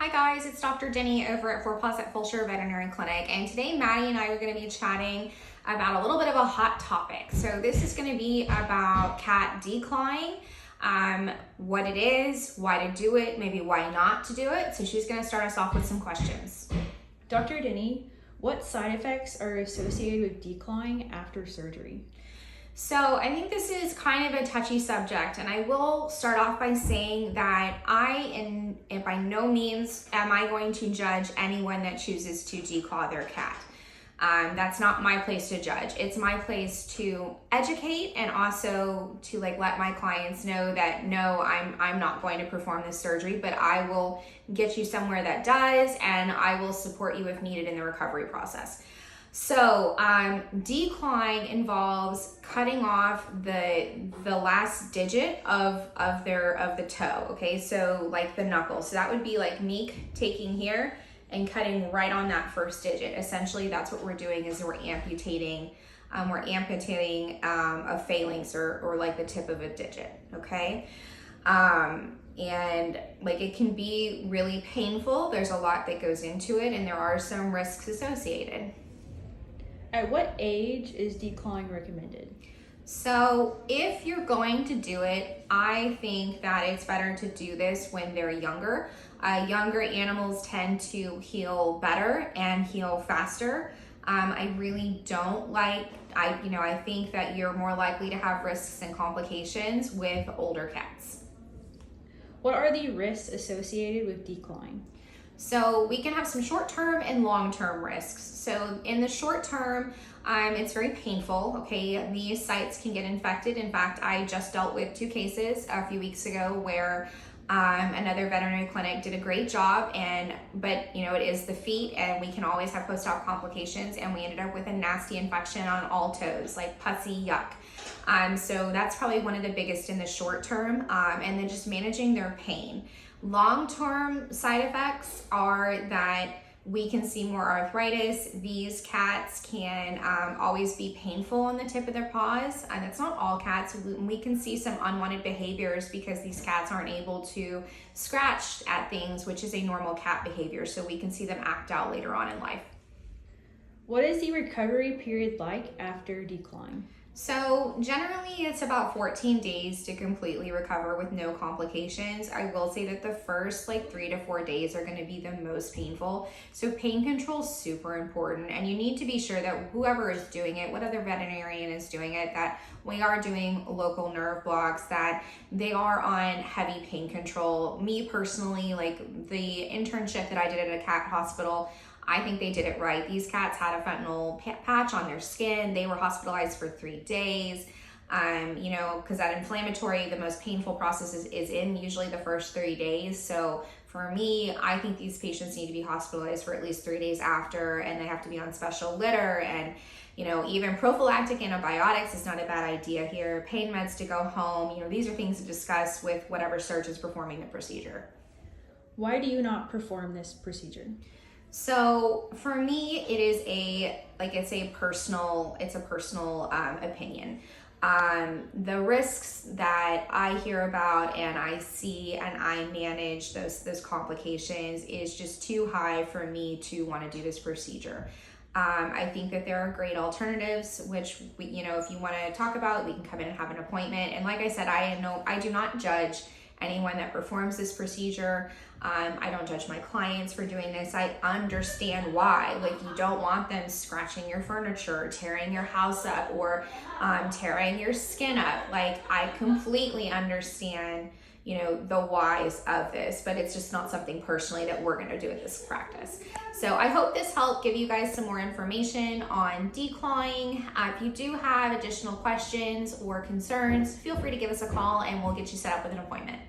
Hi guys, it's Dr. Denny over at 4 Plus at Fulshire Veterinary Clinic, and today Maddie and I are going to be chatting about a little bit of a hot topic. So this is going to be about cat declawing, what it is, why to do it, maybe why not to do it. So she's going to start us off with some questions. Dr. Denny, what side effects are associated with declawing after surgery? So I think this is kind of a touchy subject, and I will start off by saying that and by no means am I going to judge anyone that chooses to declaw their cat. That's not my place to judge. It's my place to educate and also to let my clients know that no, I'm not going to perform this surgery, but I will get you somewhere that does, and I will support you if needed in the recovery process. So declawing involves cutting off the last digit of the toe. Okay, so like the knuckle. So that would be like me taking here and cutting right on that first digit. Essentially, that's what we're doing is we're amputating a phalanx or like the tip of a digit. Okay. And it can be really painful. There's a lot that goes into it, and there are some risks associated. At what age is declawing recommended? So if you're going to do it, I think that it's better to do this when they're younger. Younger animals tend to heal better and heal faster. I really don't I think that you're more likely to have risks and complications with older cats. What are the risks associated with declawing? So we can have some short-term and long-term risks. So in the short term, it's very painful, okay? These sites can get infected. In fact, I just dealt with 2 cases a few weeks ago where another veterinary clinic did a great job, but it is the feet, and we can always have post-op complications, and we ended up with a nasty infection on all toes, like pussy, yuck. So that's probably one of the biggest in the short term, and then just managing their pain. Long-term side effects are that we can see more arthritis. These cats can always be painful on the tip of their paws, and it's not all cats. We can see some unwanted behaviors because these cats aren't able to scratch at things, which is a normal cat behavior, so we can see them act out later on in life. What is the recovery period like after declawing? So generally it's about 14 days to completely recover with no complications. I will say that the first 3 to 4 days are going to be the most painful. So pain control is super important, and you need to be sure that whoever is doing it, what other veterinarian is doing it, that we are doing local nerve blocks, that they are on heavy pain control. Me personally, the internship that I did at a cat hospital, I think they did it right. These cats had a fentanyl patch on their skin. They were hospitalized for 3 days. Because that inflammatory, the most painful process is in usually the first 3 days. So for me, I think these patients need to be hospitalized for at least 3 days after, and they have to be on special litter. And even prophylactic antibiotics is not a bad idea here. Pain meds to go home. These are things to discuss with whatever surgeon is performing the procedure. Why do you not perform this procedure? So for me, it is it's a personal opinion. The risks that I hear about and I see and I manage those complications is just too high for me to want to do this procedure. I think that there are great alternatives, which if you want to talk about, we can come in and have an appointment. And like I said, I do not judge anyone that performs this procedure. I don't judge my clients for doing this. I understand why. You don't want them scratching your furniture, tearing your house up, or tearing your skin up. I completely understand, the whys of this, but it's just not something personally that we're going to do at this practice. So I hope this helped give you guys some more information on declawing. If you do have additional questions or concerns, feel free to give us a call and we'll get you set up with an appointment.